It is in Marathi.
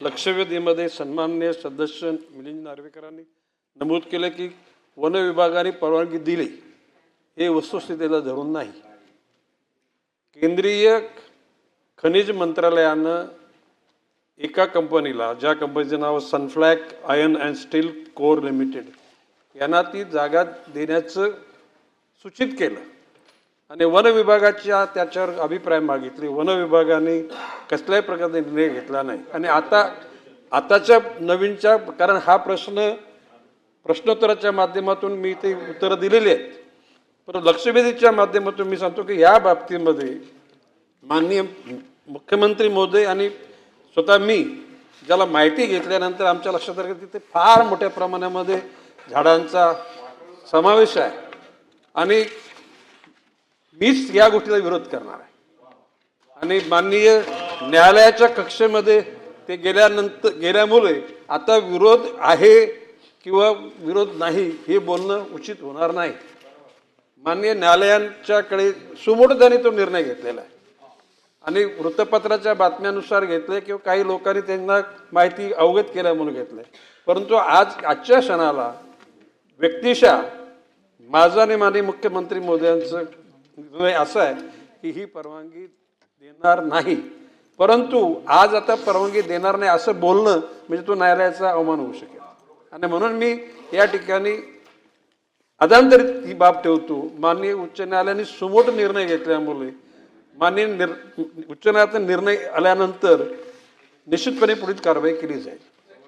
लक्षवेधीमध्ये सन्माननीय सदस्य मिलिंद नार्वेकरांनी नमूद केले की वन विभागाने परवानगी दिली हे वस्तुस्थितीला धरून नाही। केंद्रीय खनिज मंत्रालयानं एका कंपनीला, ज्या कंपनीचं नाव Sunflag iron and steel core limited, यांना ती जागा देण्याचं सूचित केलं आणि वन विभागाच्या त्याच्यावर अभिप्राय मागितले। वन विभागाने कसल्याही प्रकारचा निर्णय घेतला नाही आणि आताच्या नवीनच्या, कारण हा प्रश्नोत्तराच्या माध्यमातून मी ते उत्तरं दिलेली आहेत, पण लक्षवेधीच्या माध्यमातून मी सांगतो की या बाबतीमध्ये माननीय मुख्यमंत्री महोदय आणि स्वतः मी ज्याला माहिती घेतल्यानंतर आमच्या लक्षात आलं की तिथे फार मोठ्या प्रमाणामध्ये झाडांचा समावेश आहे आणि मीच या गोष्टीला विरोध करणार आहे। आणि माननीय न्यायालयाच्या कक्षेमध्ये ते गेल्यामुळे आता विरोध आहे किंवा विरोध नाही हे बोलणं उचित होणार नाही। माननीय न्यायालयांच्याकडे सुमोटपणे तो निर्णय घेतलेला आहे आणि वृत्तपत्राच्या बातम्यानुसार घेतले किंवा काही लोकांनी त्यांना माहिती अवगत केल्यामुळे घेतले, परंतु आजच्या क्षणाला व्यक्तिशः माझा आणि माननीय मुख्यमंत्री महोदयांचं निर्णय असा आहे की ही परवानगी देणार नाही। परंतु आज आता परवानगी देणार नाही असं बोलणं म्हणजे तो न्यायालयाचा अवमान होऊ शकेल आणि म्हणून मी या ठिकाणी अधांतरित ही बाब ठेवतो। माननीय उच्च न्यायालयाने सुमोट निर्णय घेतल्यामुळे माननीय उच्च न्यायालयाचा निर्णय आल्यानंतर निश्चितपणे पुढील कारवाई केली जाईल।